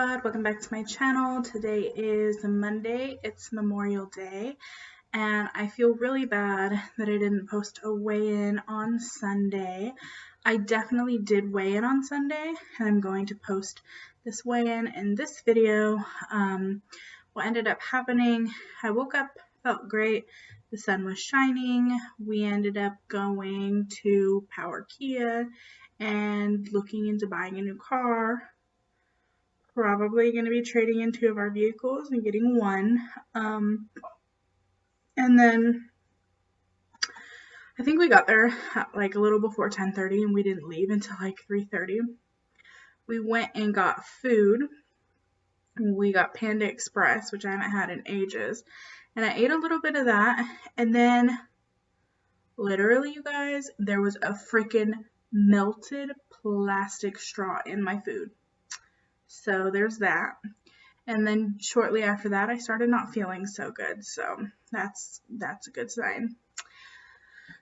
squad, welcome back to my channel. Today is Monday, it's Memorial Day, and I feel really bad that I didn't post a weigh-in on Sunday. I definitely did weigh in on Sunday, and I'm going to post this weigh-in in this video. What ended up happening, I woke up, felt great, the sun was shining, we ended up going to Power Kia and looking into buying a new car. Probably going to be trading in 2 of our vehicles and getting 1. And then I think we got there at like a little before 10:30 and we didn't leave until like 3:30. We went and got food. We got Panda Express, which I haven't had in ages. And I ate a little bit of that. And then literally, you guys, there was a freaking melted plastic straw in my food. So there's that. And then shortly after that, I started not feeling so good. So that's a good sign.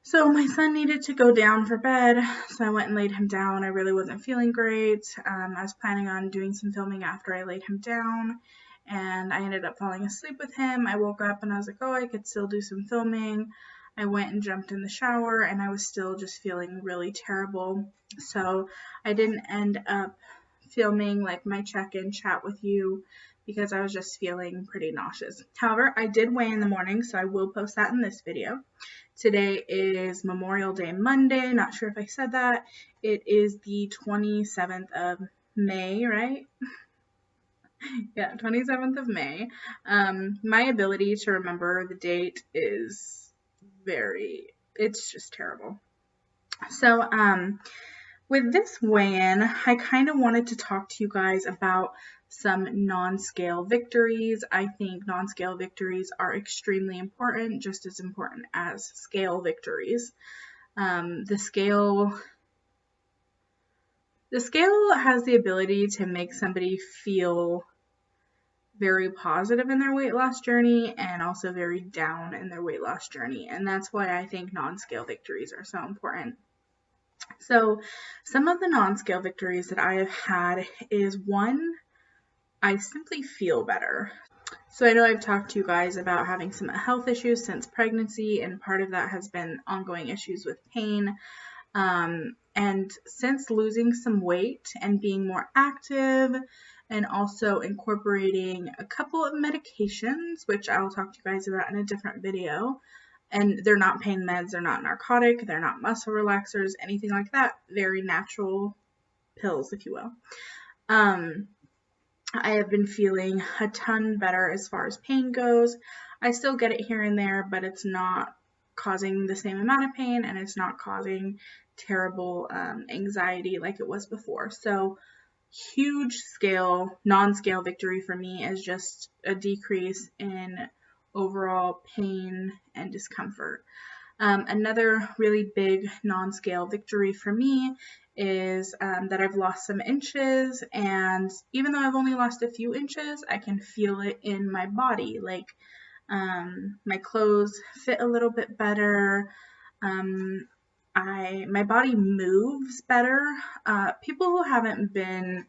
So my son needed to go down for bed. So I went and laid him down. I really wasn't feeling great. I was planning on doing some filming after I laid him down. And I ended up falling asleep with him. I woke up and I was like, oh, I could still do some filming. I went and jumped in the shower and I was still just feeling really terrible. So I didn't end up filming like my check-in chat with you because I was just feeling pretty nauseous. However, I did weigh in the morning, so I will post that in this video. Today is Memorial Day Monday. Not sure if I said that. It is the 27th of May, right? Yeah, 27th of May. My ability to remember the date is it's just terrible. So, with this weigh-in, I kind of wanted to talk to you guys about some non-scale victories. I think non-scale victories are extremely important, just as important as scale victories. The scale has the ability to make somebody feel very positive in their weight loss journey and also very down in their weight loss journey. And that's why I think non-scale victories are so important. So some of the non-scale victories that I have had is 1, I simply feel better. So I know I've talked to you guys about having some health issues since pregnancy, and part of that has been ongoing issues with pain. And since losing some weight and being more active and also incorporating a couple of medications, which I will talk to you guys about in a different video, and they're not pain meds, they're not narcotic, they're not muscle relaxers, anything like that. Very natural pills, if you will. I have been feeling a ton better as far as pain goes. I still get it here and there, but it's not causing the same amount of pain and it's not causing terrible anxiety like it was before. So huge non-scale victory for me is just a decrease in overall pain and discomfort. Another really big non-scale victory for me is that I've lost some inches, and even though I've only lost a few inches, I can feel it in my body. Like my clothes fit a little bit better. My body moves better. People who haven't been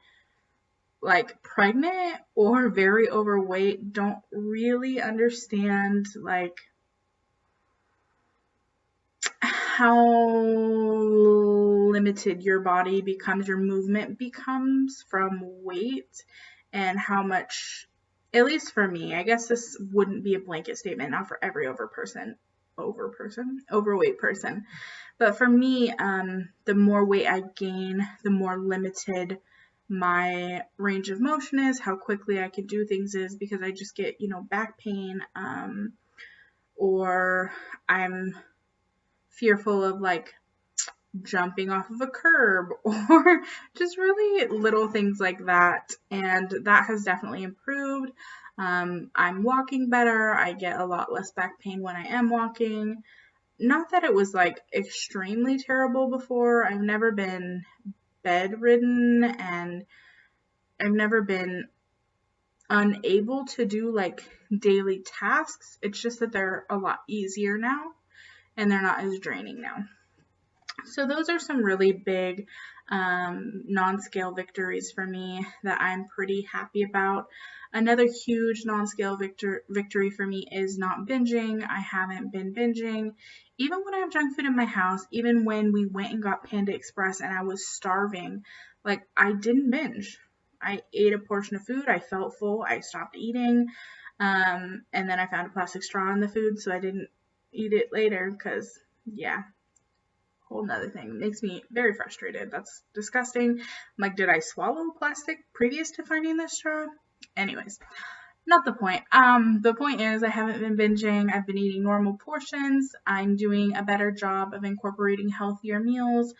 like pregnant or very overweight don't really understand like how limited your body becomes, your movement becomes from weight, and how much, at least for me, I guess this wouldn't be a blanket statement, not for every overweight person, but for me, the more weight I gain, the more limited my range of motion is, how quickly I can do things is, because I just get, back pain, or I'm fearful of like jumping off of a curb or just really little things like that. And that has definitely improved. I'm walking better. I get a lot less back pain when I am walking. Not that it was like extremely terrible before. I've never been bedridden and I've never been unable to do like daily tasks. It's just that they're a lot easier now and they're not as draining now. So those are some really big non-scale victories for me that I'm pretty happy about. Another huge non-scale victory for me is not binging. I haven't been binging. Even when I have junk food in my house, even when we went and got Panda Express and I was starving, like, I didn't binge. I ate a portion of food, I felt full, I stopped eating, and then I found a plastic straw in the food, so I didn't eat it later, because, yeah, whole nother thing. It makes me very frustrated. That's disgusting. I'm like, did I swallow plastic previous to finding this straw? Anyways, not the point. The point is I haven't been binging. I've been eating normal portions. I'm doing a better job of incorporating healthier meals,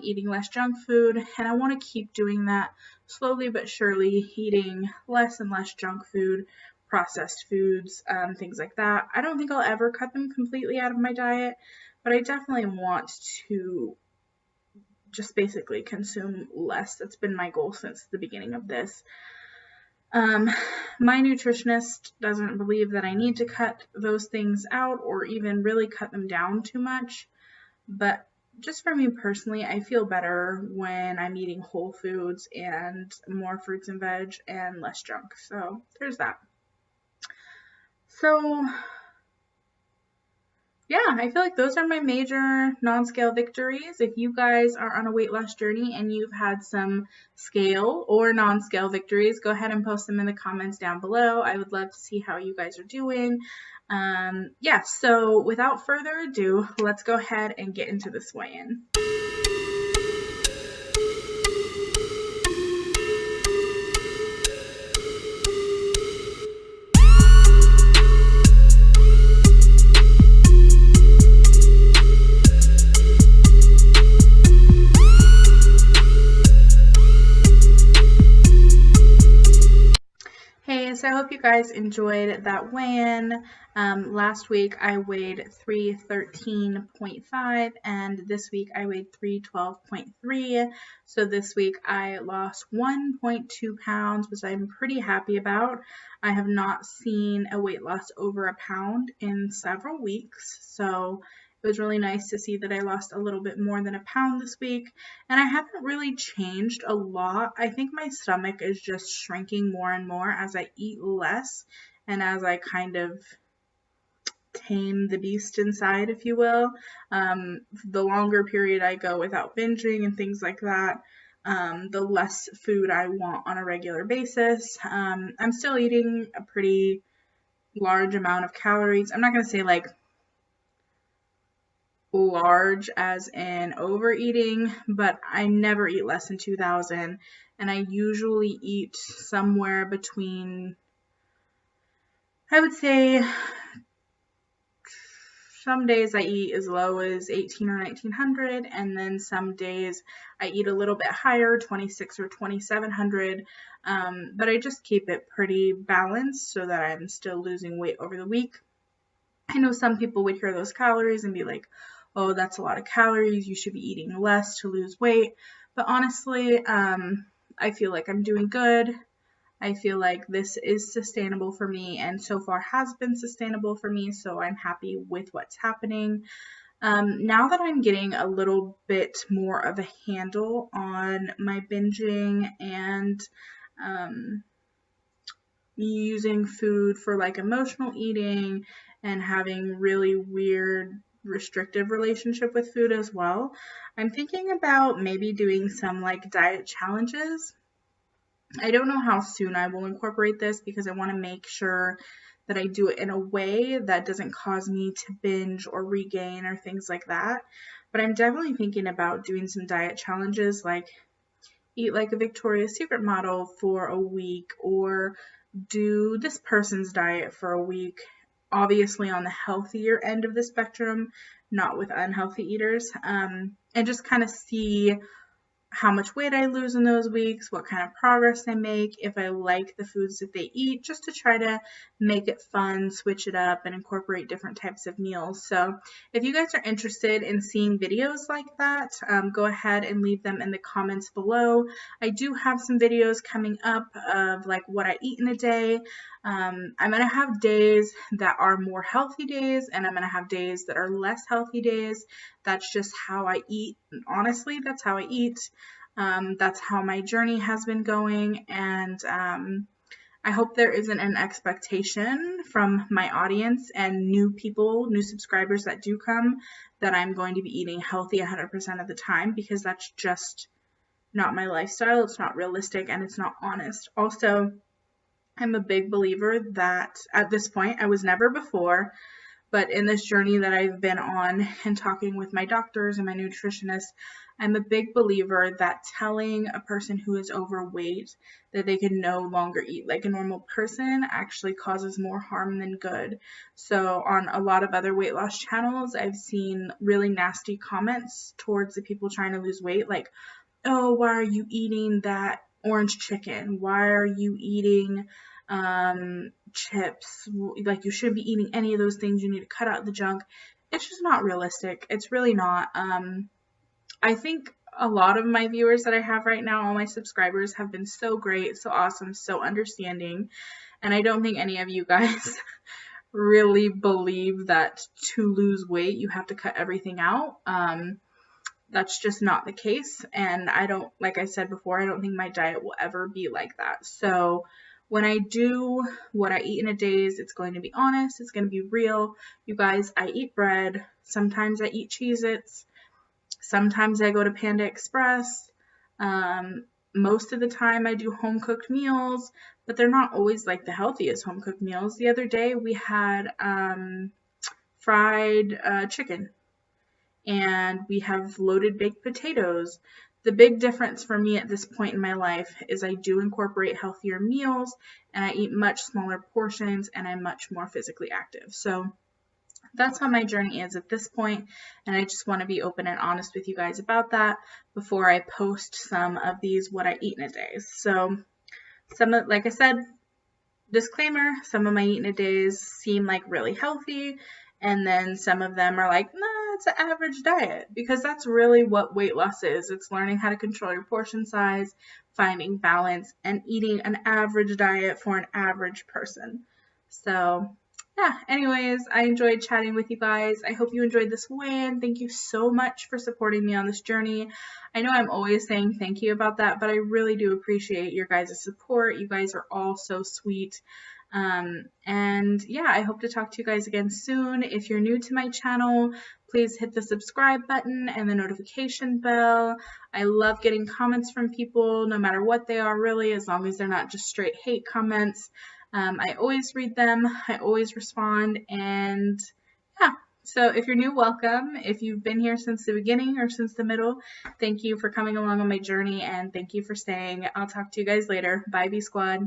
eating less junk food, and I want to keep doing that slowly but surely, eating less and less junk food, processed foods, things like that. I don't think I'll ever cut them completely out of my diet, but I definitely want to just basically consume less. That's been my goal since the beginning of this. My nutritionist doesn't believe that I need to cut those things out or even really cut them down too much, but just for me personally, I feel better when I'm eating whole foods and more fruits and veg and less junk. So there's that. So yeah, I feel like those are my major non-scale victories. If you guys are on a weight loss journey and you've had some scale or non-scale victories, go ahead and post them in the comments down below. I would love to see how you guys are doing. Yeah, so without further ado, let's go ahead and get into this weigh-in. So I hope you guys enjoyed that weigh-in. Last week I weighed 313.5 and this week I weighed 312.3. So this week I lost 1.2 pounds, which I'm pretty happy about. I have not seen a weight loss over a pound in several weeks, so it was really nice to see that I lost a little bit more than a pound this week, and I haven't really changed a lot. I think my stomach is just shrinking more and more as I eat less and as I kind of tame the beast inside, if you will. The longer period I go without binging and things like that, the less food I want on a regular basis. I'm still eating a pretty large amount of calories. I'm not going to say like large as in overeating, but I never eat less than 2,000, and I usually eat somewhere between, I would say, some days I eat as low as 1,800 or 1,900, and then some days I eat a little bit higher, 2,600 or 2,700, but I just keep it pretty balanced so that I'm still losing weight over the week. I know some people would hear those calories and be like, oh, that's a lot of calories, you should be eating less to lose weight. But honestly, I feel like I'm doing good. I feel like this is sustainable for me and so far has been sustainable for me, so I'm happy with what's happening. Now that I'm getting a little bit more of a handle on my binging and using food for like emotional eating and having really weird restrictive relationship with food as well, I'm thinking about maybe doing some like diet challenges. I don't know how soon I will incorporate this because I want to make sure that I do it in a way that doesn't cause me to binge or regain or things like that. But I'm definitely thinking about doing some diet challenges, like eat like a Victoria's Secret model for a week, or do this person's diet for a week, obviously on the healthier end of the spectrum, not with unhealthy eaters, and just kind of see how much weight I lose in those weeks, what kind of progress I make, if I like the foods that they eat, just to try to make it fun, switch it up, and incorporate different types of meals. So if you guys are interested in seeing videos like that, go ahead and leave them in the comments below. I do have some videos coming up of like what I eat in a day. I'm going to have days that are more healthy days, and I'm going to have days that are less healthy days. That's just how I eat. Honestly, that's how I eat. That's how my journey has been going, and I hope there isn't an expectation from my audience and new people, new subscribers that do come, that I'm going to be eating healthy 100% of the time, because that's just not my lifestyle. It's not realistic and it's not honest. Also, I'm a big believer that at this point, I was never before, but in this journey that I've been on and talking with my doctors and my nutritionists, I'm a big believer that telling a person who is overweight that they can no longer eat like a normal person actually causes more harm than good. So on a lot of other weight loss channels, I've seen really nasty comments towards the people trying to lose weight, like, oh, why are you eating that orange chicken? Why are you eating chips? Like, you shouldn't be eating any of those things. You need to cut out the junk. It's just not realistic. It's really not. I think a lot of my viewers that I have right now, all my subscribers, have been so great, so awesome, so understanding. And I don't think any of you guys really believe that to lose weight, you have to cut everything out. That's just not the case. And I don't, like I said before, I don't think my diet will ever be like that. So when I do what I eat in a day, it's going to be honest. It's going to be real. You guys, I eat bread. Sometimes I eat Cheez-Its. Sometimes I go to Panda Express. Most of the time I do home cooked meals, but they're not always like the healthiest home cooked meals. The other day we had fried chicken, and we have loaded baked potatoes. The big difference for me at this point in my life is I do incorporate healthier meals, and I eat much smaller portions, and I'm much more physically active. So that's how my journey is at this point, and I just want to be open and honest with you guys about that before I post some of these what I eat in a day. So like I said, disclaimer, some of my eat in a days seem like really healthy, and then some of them are like, nah, it's an average diet, because that's really what weight loss is. It's learning how to control your portion size, finding balance, and eating an average diet for an average person. So yeah, anyways, I enjoyed chatting with you guys. I hope you enjoyed this weigh-in. Thank you so much for supporting me on this journey. I know I'm always saying thank you about that, but I really do appreciate your guys' support. You guys are all so sweet. And yeah, I hope to talk to you guys again soon. If you're new to my channel, please hit the subscribe button and the notification bell. I love getting comments from people, no matter what they are, really, as long as they're not just straight hate comments. I always read them, I always respond, and yeah, so if you're new, welcome. If you've been here since the beginning or since the middle, thank you for coming along on my journey, and thank you for staying. I'll talk to you guys later. Bye, B Squad.